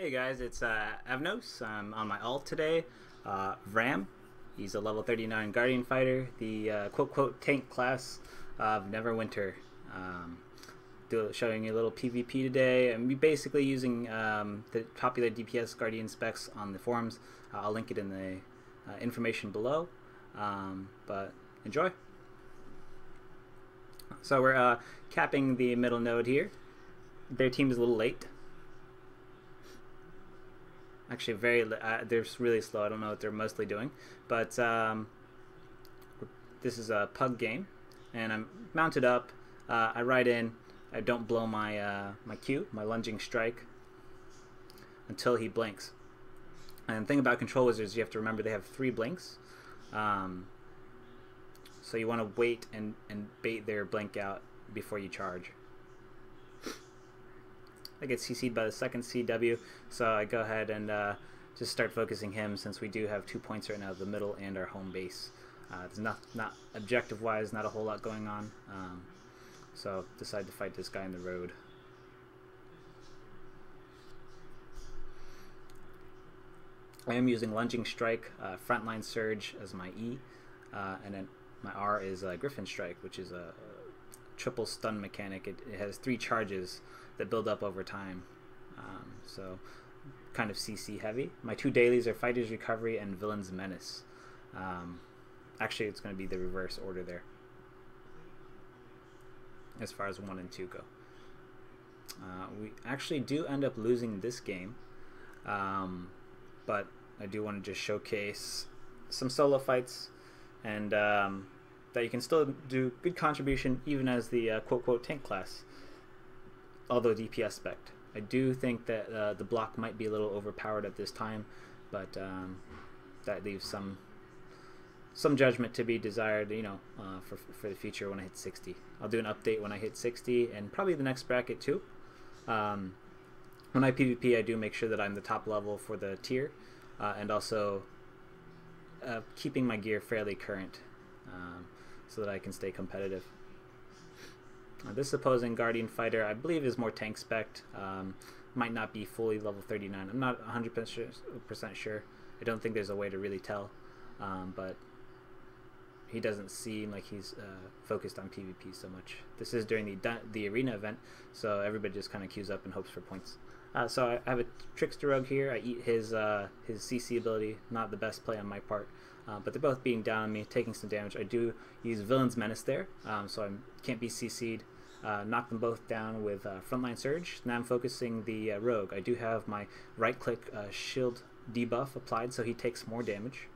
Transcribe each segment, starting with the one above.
Hey guys, it's Avnos. I'm on my alt today. Ram, he's a level 39 Guardian Fighter, the quote tank class of NeverWinter. Showing you a little PvP today. I'm basically using the popular DPS Guardian specs on the forums. I'll link it in the information below. But enjoy. So we're capping the middle node here. Their team is a little late. Actually, they're really slow. I don't know what they're mostly doing, but this is a pug game, and I'm mounted up. I ride in. I don't blow my my Q, my lunging strike, until he blinks. And the thing about control wizards, you have to remember they have 3 blinks, so you want to wait and bait their blink out before you charge. I get CC'd by the second CW, so I go ahead and just start focusing him, since we do have 2 points right now, the middle and our home base. There's not objective-wise, not a whole lot going on, so decide to fight this guy in the road. I am using lunging strike, frontline surge as my E, and then my R is Griffin strike, which is a triple stun mechanic. It has 3 charges that build up over time, so kind of CC heavy. My 2 dailies are Fighter's Recovery and Villain's Menace. Actually, it's going to be the reverse order there as far as 1 and 2 go. We actually do end up losing this game, but I do want to just showcase some solo fights, and that you can still do good contribution even as the quote tank class, although DPS spec. I do think that the block might be a little overpowered at this time, but that leaves some judgment to be desired, you know, for the future when I hit 60. I'll do an update when I hit 60, and probably the next bracket too. When I PvP, I do make sure that I'm the top level for the tier, and also keeping my gear fairly current, so that I can stay competitive. This opposing Guardian Fighter, I believe, is more tank spec'd. Might not be fully level 39. I'm not 100% sure. I don't think there's a way to really tell, but he doesn't seem like he's focused on PvP so much. This is during the arena event, so everybody just kind of queues up and hopes for points. So I have a Trickster Rogue here. I eat his CC ability. Not the best play on my part, but they're both being down on me, taking some damage. I do use Villain's Menace there, so I can't be CC'd. Knock them both down with Frontline Surge. Now I'm focusing the Rogue. I do have my right-click shield debuff applied, so he takes more damage.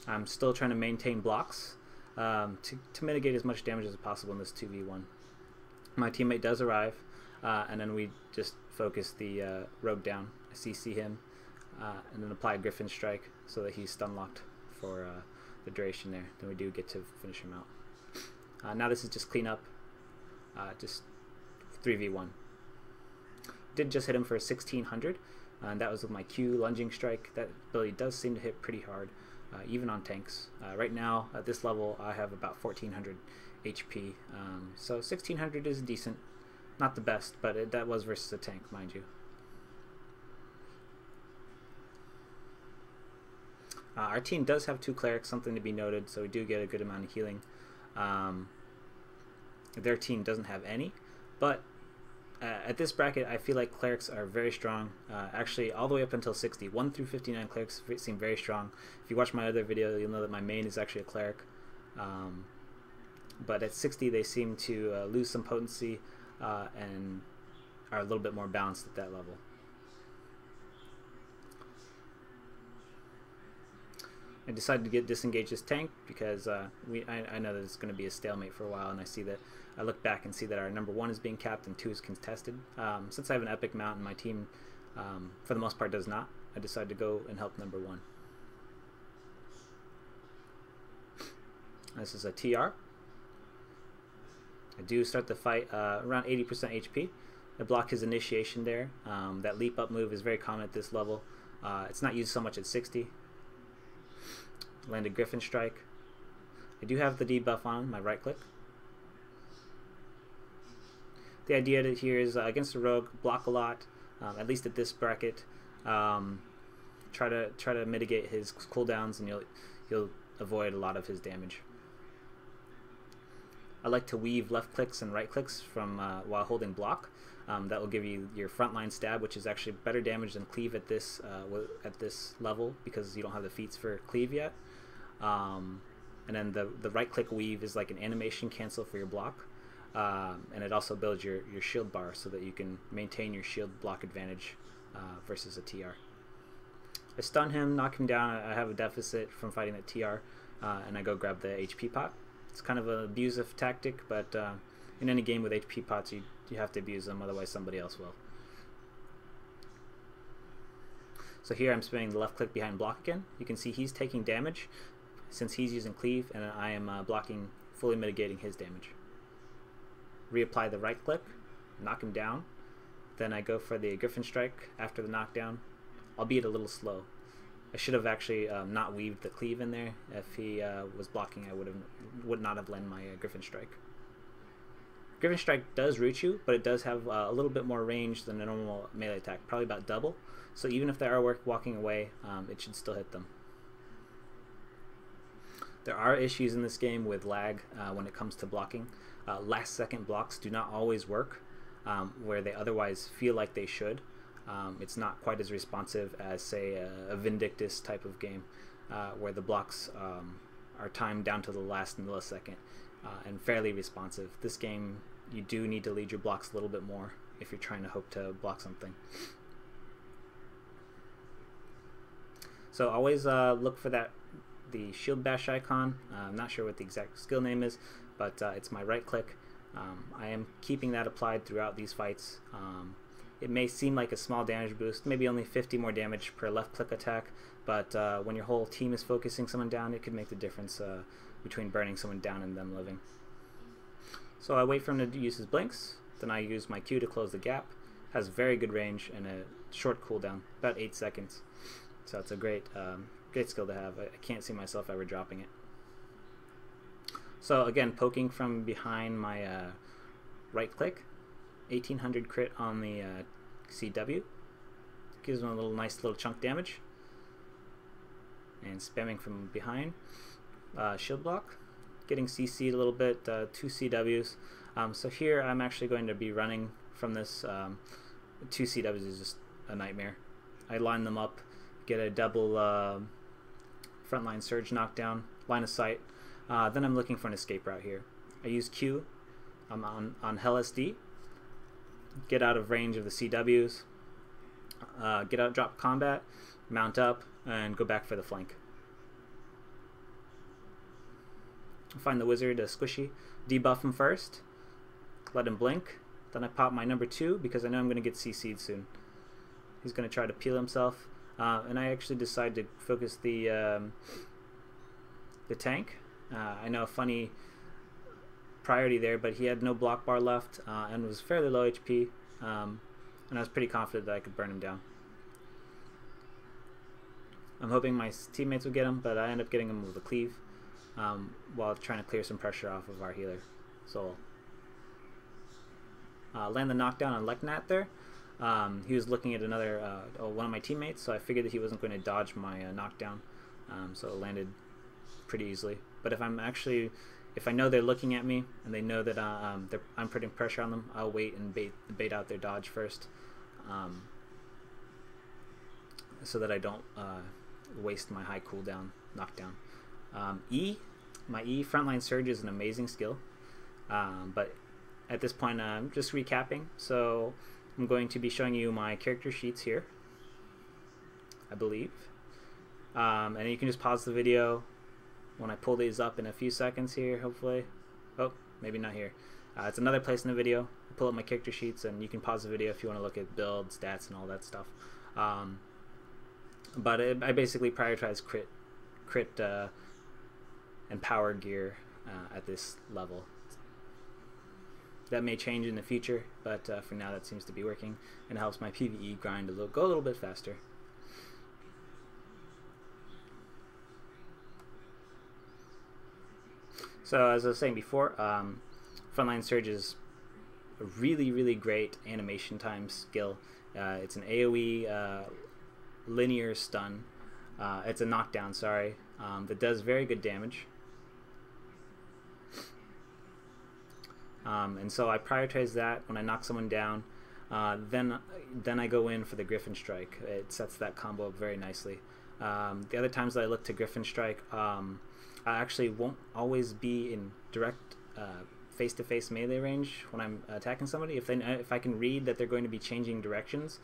I'm still trying to maintain blocks to mitigate as much damage as possible in this 2v1. My teammate does arrive, and then we just focus the Rogue down. I CC him, and then apply Griffin Strike so that he's stun locked for the duration there. Then we do get to finish him out. Now this is just clean up, just 3v1. Did just hit him for 1600, and that was with my Q lunging strike. That ability does seem to hit pretty hard, even on tanks. Right now at this level I have about 1400 HP, so 1600 is decent. Not the best, but that was versus a tank, mind you. Our team does have 2 clerics, something to be noted, so we do get a good amount of healing. Their team doesn't have any, but at this bracket I feel like clerics are very strong, actually all the way up until 60. 1 through 59 clerics seem very strong. If you watch my other video, you'll know that my main is actually a cleric, but at 60 they seem to lose some potency, and are a little bit more balanced at that level. I decided to disengage this tank because I know that it's going to be a stalemate for a while, and I look back and see that our number 1 is being capped and 2 is contested. Since I have an epic mount and my team for the most part does not, I decided to go and help number 1. This is a TR. I do start the fight around 80% HP. I block his initiation there. That leap up move is very common at this level. It's not used so much at 60. Landed Griffin Strike. I do have the debuff on my right click. The idea here is against the Rogue, block a lot, at least at this bracket. Try to mitigate his cooldowns, and you'll avoid a lot of his damage. I like to weave left clicks and right clicks from while holding block. That will give you your frontline stab, which is actually better damage than cleave at this level, because you don't have the feats for cleave yet. And then the right click weave is like an animation cancel for your block, and it also builds your shield bar so that you can maintain your shield block advantage versus a TR. I stun him, knock him down. I have a deficit from fighting that TR, and I go grab the HP pot. It's kind of an abusive tactic, but in any game with HP pots, you have to abuse them, otherwise somebody else will. So here I'm spamming the left click behind block again. You can see he's taking damage since he's using cleave, and I am blocking, fully mitigating his damage. Reapply the right click, knock him down. Then I go for the Griffin Strike after the knockdown, albeit a little slow. I should have actually not weaved the cleave in there. If he was blocking, I would not have landed my Griffin Strike. Griffin Strike does root you, but it does have a little bit more range than a normal melee attack, probably about double. So even if they are walking away, it should still hit them. There are issues in this game with lag when it comes to blocking. Last second blocks do not always work where they otherwise feel like they should. It's not quite as responsive as, say, a Vindictus type of game where the blocks are timed down to the last millisecond and fairly responsive. This game, you do need to lead your blocks a little bit more if you're trying to hope to block something. So always look for the shield bash icon. I'm not sure what the exact skill name is, but it's my right click. I am keeping that applied throughout these fights. It may seem like a small damage boost, maybe only 50 more damage per left click attack, but when your whole team is focusing someone down, it could make the difference between burning someone down and them living. So I wait for him to use his blinks, then I use my Q to close the gap. Has very good range and a short cooldown, about 8 seconds. So it's a great skill to have. I can't see myself ever dropping it. So again, poking from behind my right click, 1800 crit on the CW, gives him a nice little chunk damage. And spamming from behind, shield block, getting CC'd a little bit, 2 CWs. So here I'm actually going to be running from this. 2 CWs is just a nightmare. I line them up, get a double frontline surge knockdown, line of sight. Then I'm looking for an escape route here. I use Q. I'm on Hell SD. Get out of range of the CWs. Get out, drop combat, mount up, and go back for the flank. Find the wizard squishy, debuff him first, let him blink. Then I pop my number 2 because I know I'm going to get CC'd soon. He's going to try to peel himself, and I actually decide to focus the tank. I know a funny priority there, but he had no block bar left and was fairly low HP, and I was pretty confident that I could burn him down. I'm hoping my teammates would get him, but I end up getting him with a cleave while trying to clear some pressure off of our healer, Soul. Land the knockdown on Leknat there. He was looking at another one of my teammates, so I figured that he wasn't going to dodge my knockdown, so it landed pretty easily. But if I know they're looking at me and they know that I'm putting pressure on them, I'll wait and bait out their dodge first, so that I don't waste my high cooldown knockdown. My E frontline surge is an amazing skill, but at this point I'm just recapping, so I'm going to be showing you my character sheets here, I believe, and you can just pause the video when I pull these up in a few seconds here, hopefully. Oh, maybe not here. It's another place in the video. I pull up my character sheets, and you can pause the video if you want to look at build, stats, and all that stuff. But I basically prioritize crit and power gear at this level. That may change in the future, but for now that seems to be working, and helps my PvE grind go a little bit faster. So as I was saying before, Frontline Surge is a really, really great animation time skill. It's an AoE linear stun. It's a knockdown, sorry, that does very good damage. And so I prioritize that when I knock someone down. Then I go in for the Griffin Strike. It sets that combo up very nicely. The other times that I look to Griffin Strike, I actually won't always be in direct face-to-face melee range when I'm attacking somebody. If I can read that they're going to be changing directions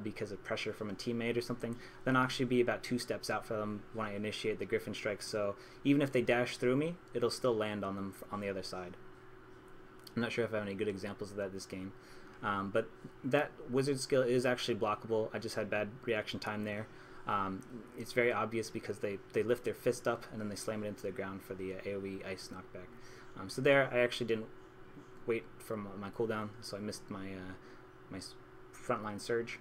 because of pressure from a teammate or something, then I'll actually be about 2 steps out for them when I initiate the Griffin Strike. So even if they dash through me, it'll still land on them on the other side. I'm not sure if I have any good examples of that this game. But that wizard skill is actually blockable. I just had bad reaction time there. It's very obvious because they lift their fist up and then they slam it into the ground for the AoE ice knockback. So there I actually didn't wait for my cooldown, so I missed my my frontline surge.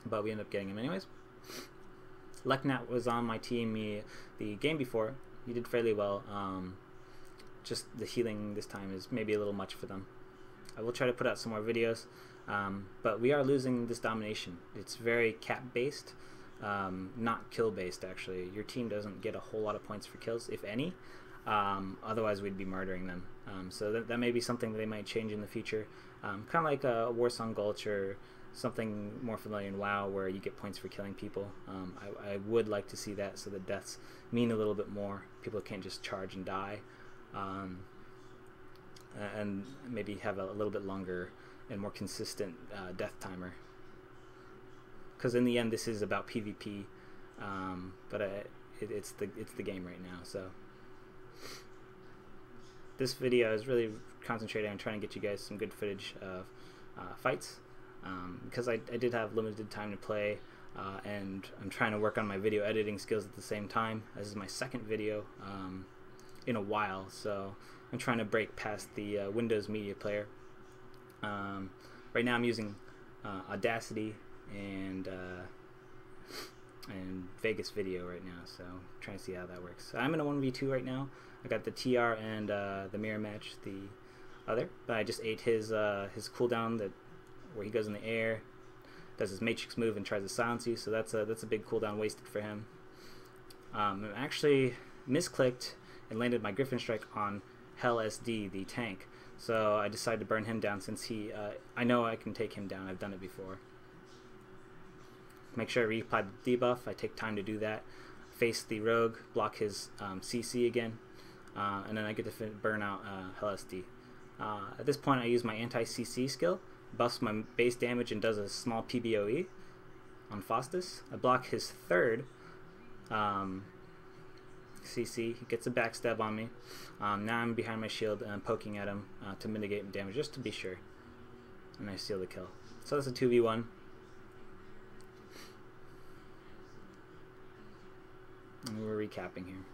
But we ended up getting him anyways. Leknat was on my team the game before. He did fairly well. Just the healing this time is maybe a little much for them. I will try to put out some more videos, but we are losing this domination. It's very cap based, not kill based actually. Your team doesn't get a whole lot of points for kills, if any. Otherwise we'd be murdering them. So that may be something that they might change in the future. Kind of like a Warsong Gulch or something more familiar in WoW where you get points for killing people. I would like to see that so the deaths mean a little bit more. People can't just charge and die. And maybe have a little bit longer and more consistent death timer. Because in the end, this is about PvP, but it's the game right now. So this video is really concentrating on trying to get you guys some good footage of fights, because I did have limited time to play, and I'm trying to work on my video editing skills at the same time. This is my second video in a while, so I'm trying to break past the Windows Media Player. Right now I'm using Audacity and Vegas Video right now, so I'm trying to see how that works. I'm in a 1v2 right now. I got the TR and the mirror match, the other, but I just ate his cooldown where he goes in the air, does his matrix move and tries to silence you, so that's a big cooldown wasted for him. I actually misclicked and landed my Griffin Strike on Hell SD, the tank. So I decided to burn him down since I know I can take him down. I've done it before. Make sure I reapply the debuff. I take time to do that. Face the rogue, block his CC again, and then I get to burn out Hell SD. At this point I use my anti-CC skill, buffs my base damage and does a small PBOE on Faustus. I block his third CC, he gets a backstab on me. Now I'm behind my shield and I'm poking at him to mitigate damage, just to be sure. And I seal the kill. So that's a 2v1. And we're recapping here.